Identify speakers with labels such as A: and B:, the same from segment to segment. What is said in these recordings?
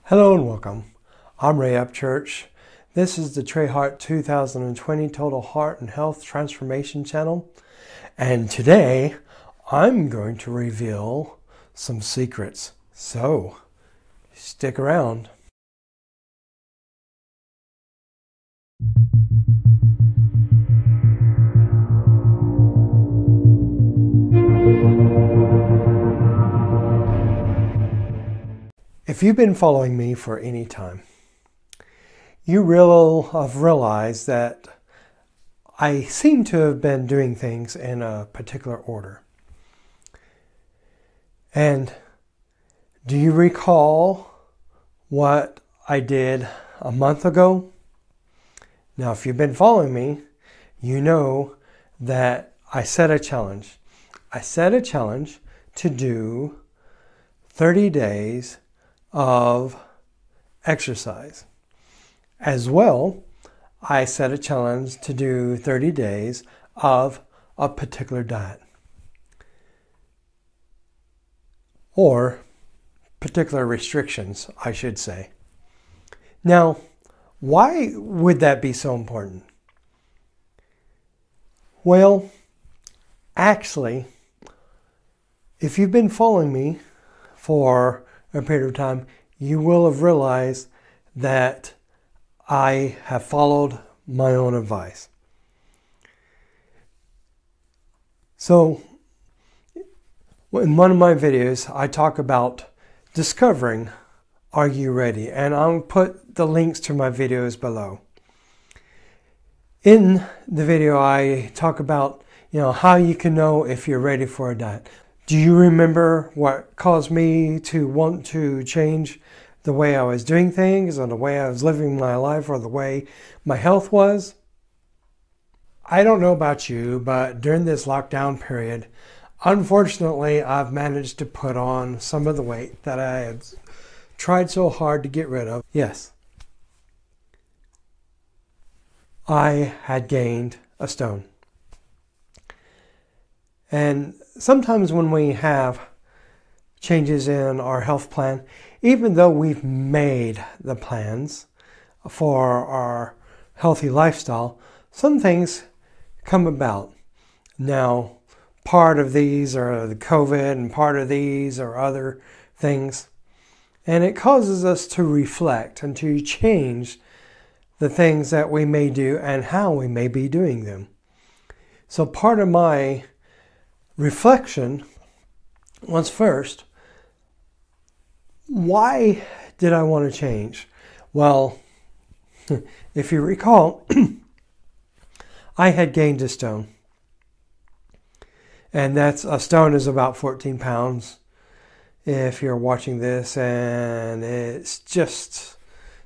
A: Hello and welcome. I'm Ray Upchurch. This is the Trey Hart 2020 Total Heart and Health Transformation Channel. And today I'm going to reveal some secrets. So stick around. If you've been following me for any time, you will have realized that I seem to have been doing things in a particular order. And do you recall what I did a month ago? Now, if you've been following me, you know that I set a challenge. I set a challenge to do 30 days of exercise. As well, I set a challenge to do 30 days of a particular diet. Or particular restrictions, I should say. Now, why would that be so important? Well, actually, if you've been following me for a period of time, you will have realized that I have followed my own advice. So, in one of my videos, I talk about discovering Are You Ready? And I'll put the links to my videos below. In the video, I talk about how you can know if you're ready for a diet. Do you remember what caused me to want to change the way I was doing things, or the way I was living my life, or the way my health was? I don't know about you, but during this lockdown period, unfortunately, I've managed to put on some of the weight that I had tried so hard to get rid of. Yes, I had gained a stone. And sometimes when we have changes in our health plan, even though we've made the plans for our healthy lifestyle, some things come about. Now, part of these are the COVID, and part of these are other things. And it causes us to reflect and to change the things that we may do and how we may be doing them. So part of my reflection was, first, why did I want to change? Well, if you recall, I had gained a stone. And a stone is about 14 pounds if you're watching this, and it's just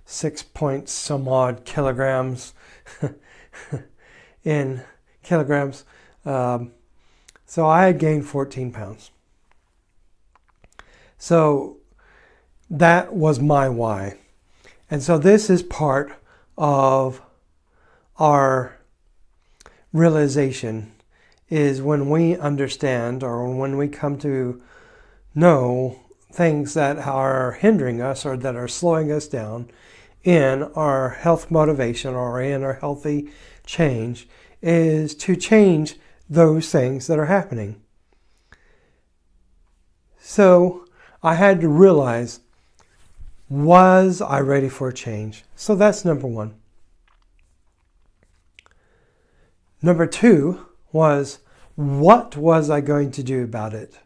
A: 6 point some odd kilograms in kilograms. So I had gained 14 pounds. So that was my why. And so this is part of our realization, is when we understand, or when we come to know things that are hindering us or that are slowing us down in our health motivation or in our healthy change, is to change those things that are happening. So I had to realize, was I ready for a change? So that's number one. Number two was, what was I going to do about it?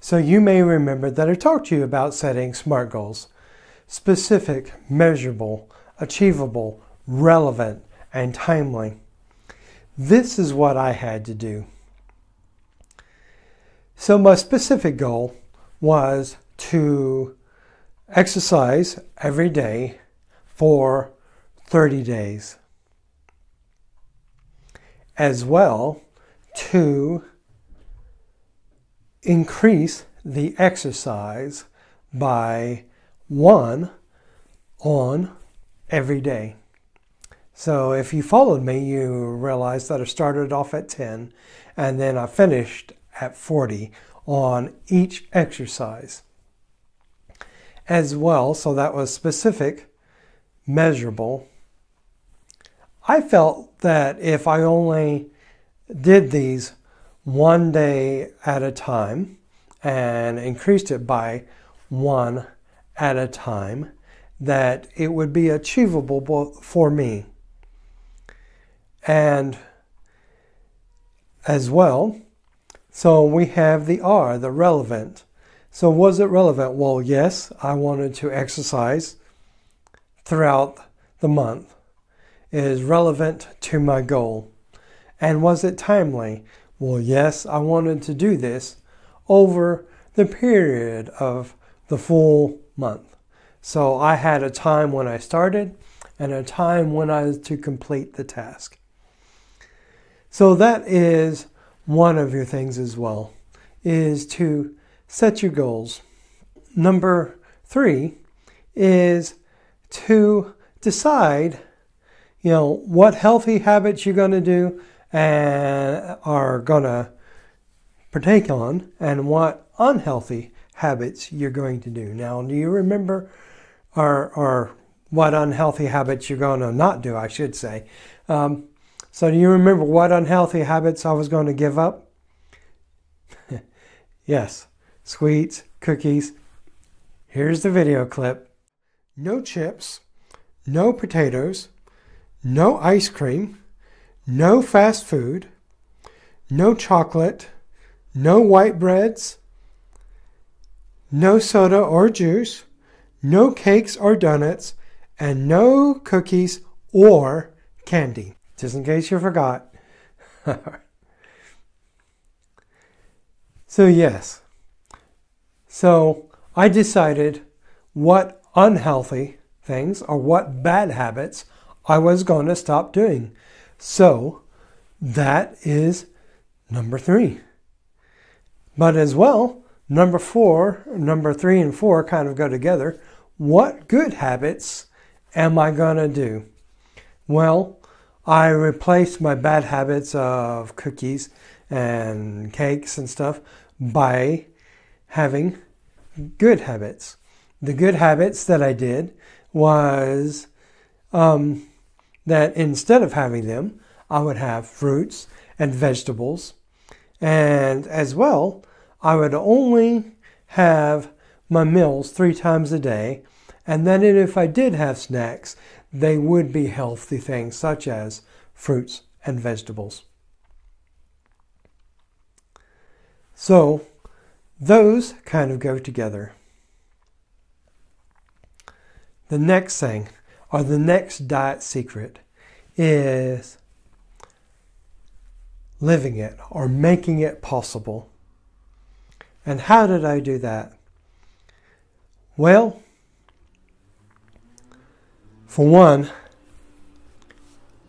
A: So you may remember that I talked to you about setting SMART goals: specific, measurable, achievable, relevant, and timely. This is what I had to do. So my specific goal was to exercise every day for 30 days. As well, to increase the exercise by 1 on every day. So if you followed me, you realized that I started off at 10 and then I finished at 40 on each exercise. as well, so that was specific, measurable. I felt that if I only did these one day at a time and increased it by one at a time, that it would be achievable for me. And as well, so we have the R, the relevant. So was it relevant? Well, yes, I wanted to exercise throughout the month. It is relevant to my goal. And was it timely? Well, yes, I wanted to do this over the period of the full month. So I had a time when I started and a time when I was to complete the task. So that is one of your things as well, is to set your goals. Number 3 is to decide, what healthy habits you're going to do and are going to partake on, and what unhealthy habits you're going to do. Now, do you remember, or what unhealthy habits you're going to not do, I should say. So do you remember what unhealthy habits I was going to give up? Yes, sweets, cookies. Here's the video clip. No chips, no potatoes, no ice cream, no fast food, no chocolate, no white breads, no soda or juice, no cakes or donuts, and no cookies or candy. Just in case you forgot. So yes. So I decided what unhealthy things or what bad habits I was going to stop doing. So that is number 3. But as well, number 3 and 4 kind of go together. What good habits am I going to do? Well, I replaced my bad habits of cookies and cakes and stuff by having good habits. The good habits that I did was that instead of having them, I would have fruits and vegetables. And as well, I would only have my meals 3 times a day. And then if I did have snacks, they would be healthy things such as fruits and vegetables. So those kind of go together. The next thing, or the next diet secret, is living it or making it possible. And how did I do that? Well, for one,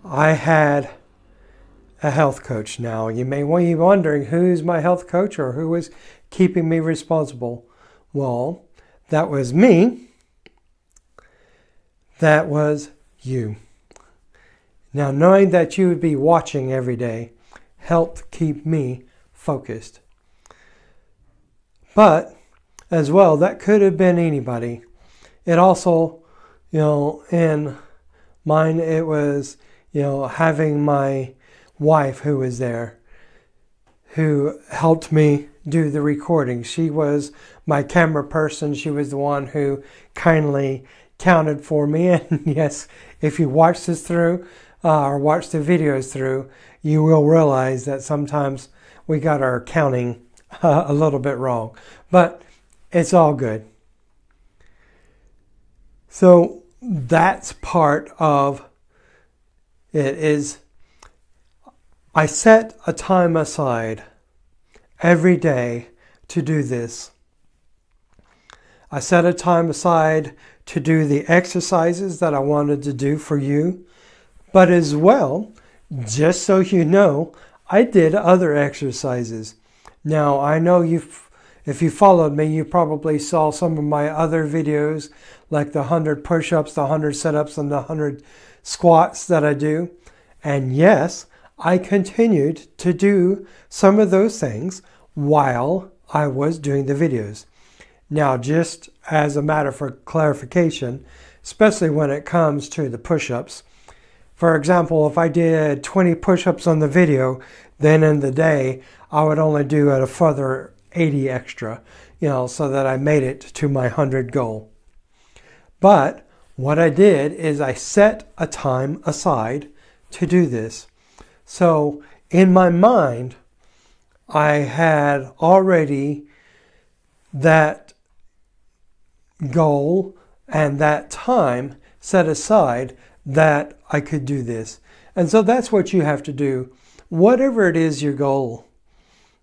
A: I had a health coach. Now, you may be wondering, who's my health coach or who is keeping me responsible? Well, that was me. That was you. Now, knowing that you would be watching every day helped keep me focused. But, as well, that could have been anybody. It also, in mine, it was, having my wife who was there, who helped me do the recording. She was my camera person. She was the one who kindly counted for me. And yes, if you watch this through, or watch the videos through, you will realize that sometimes we got our counting a little bit wrong. But it's all good. So that's part of it. Is I set a time aside every day to do this. I set a time aside to do the exercises that I wanted to do for you. But as well, just so you know, I did other exercises. Now, I know if you followed me, you probably saw some of my other videos, like the 100 push-ups, the 100 sit-ups, and the 100 squats that I do. And yes, I continued to do some of those things while I was doing the videos. Now, just as a matter for clarification, especially when it comes to the push-ups. For example, if I did 20 push-ups on the video, then in the day, I would only do a further 80 extra, so that I made it to my 100 goal. But what I did is I set a time aside to do this. So in my mind, I had already that goal and that time set aside that I could do this. And so that's what you have to do. Whatever it is your goal,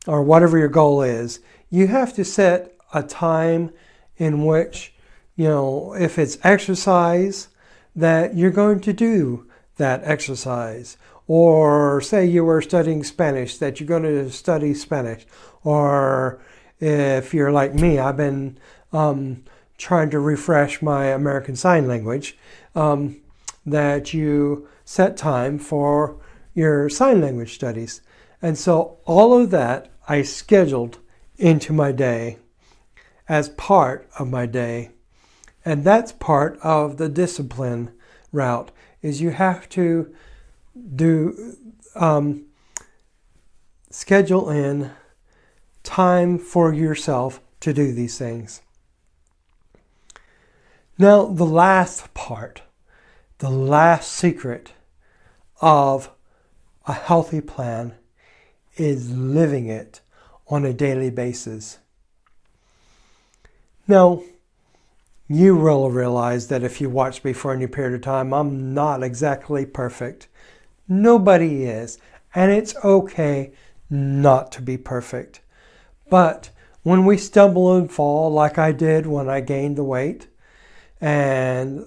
A: or whatever your goal is, you have to set a time in which, if it's exercise, that you're going to do that exercise. Or say you were studying Spanish, that you're going to study Spanish. Or if you're like me, I've been trying to refresh my American Sign Language, that you set time for your sign language studies. And so all of that I scheduled into my day as part of my day. And that's part of the discipline route, is you have to schedule in time for yourself to do these things. Now, the last part, the last secret of a healthy plan is living it on a daily basis. Now, you will realize that if you watch me for any period of time, I'm not exactly perfect. Nobody is. And it's okay not to be perfect. But when we stumble and fall, like I did when I gained the weight, and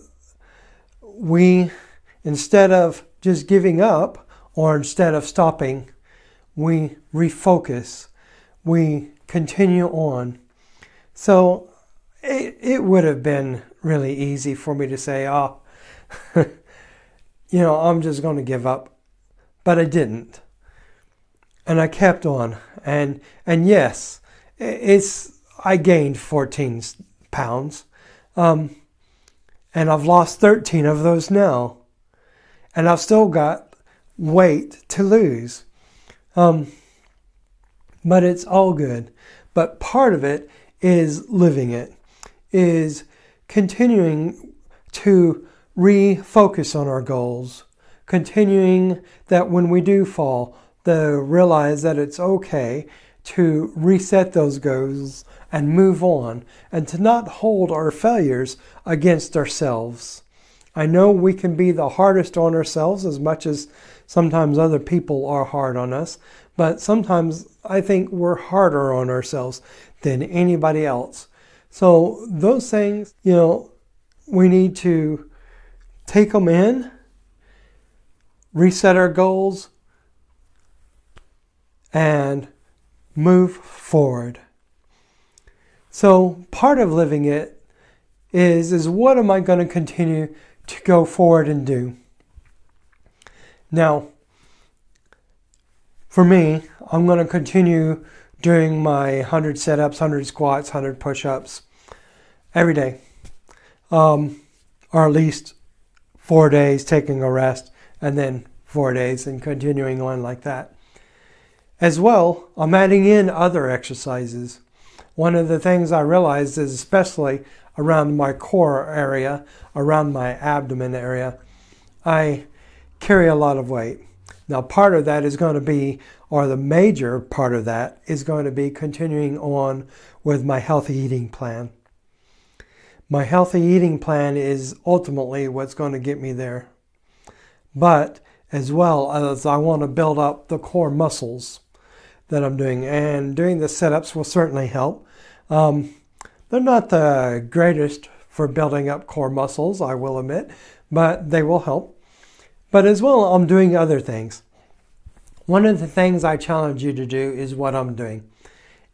A: we, instead of just giving up, or instead of stopping, we refocus, we continue on. So it would have been really easy for me to say, I'm just going to give up. But I didn't. And I kept on. And yes, I gained 14 pounds. And I've lost 13 of those now. And I've still got weight to lose. But it's all good. But part of it is living it, is continuing to refocus on our goals, continuing that when we do fall, to realize that it's okay to reset those goals and move on, and to not hold our failures against ourselves. I know we can be the hardest on ourselves, as much as sometimes other people are hard on us, but sometimes I think we're harder on ourselves than anybody else. So those things, we need to take them in, reset our goals, and move forward. So part of living it is what am I going to continue to go forward and do? Now, for me, I'm going to continue doing my 100 sit-ups, 100 squats, 100 push-ups every day. Or at least 4 days, taking a rest, and then 4 days and continuing on like that. As well, I'm adding in other exercises. One of the things I realized is, especially around my core area, around my abdomen area, I carry a lot of weight. Now, part of that is going to be, or the major part of that is going to be continuing on with my healthy eating plan. My healthy eating plan is ultimately what's going to get me there. But as well as I want to build up the core muscles that I'm doing, and doing the sit-ups will certainly help. They're not the greatest for building up core muscles, I will admit, but they will help. But as well, I'm doing other things. One of the things I challenge you to do is what I'm doing,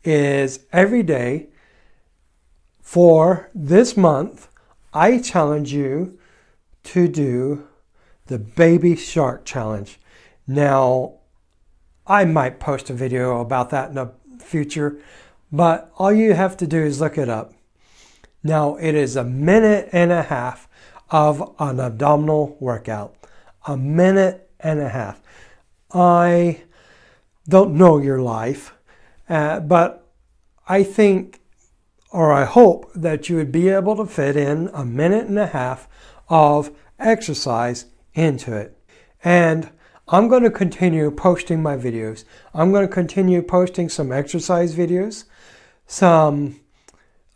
A: is every day for this month, I challenge you to do the Baby Shark Challenge. Now, I might post a video about that in the future, but all you have to do is look it up. Now it is 1.5 minutes of an abdominal workout. 1.5 minutes. I don't know your life, but I think, or I hope, that you would be able to fit in 1.5 minutes of exercise into it. And I'm going to continue posting my videos. I'm going to continue posting some exercise videos, some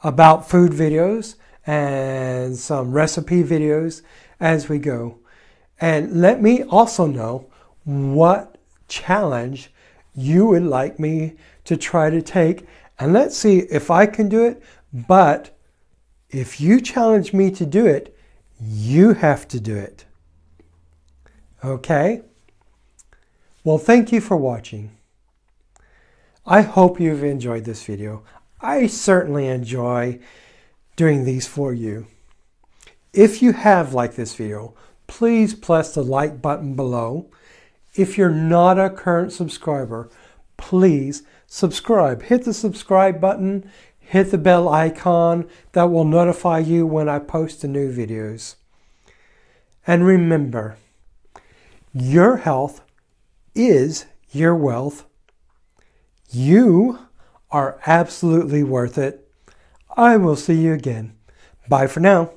A: about food videos, and some recipe videos as we go. And let me also know what challenge you would like me to try to take. And let's see if I can do it. But if you challenge me to do it, you have to do it. Okay? Well, thank you for watching. I hope you've enjoyed this video. I certainly enjoy doing these for you. If you have liked this video, please press the like button below. If you're not a current subscriber, please subscribe. Hit the subscribe button, hit the bell icon that will notify you when I post the new videos. And remember, your health is your wealth. You are absolutely worth it. I will see you again. Bye for now.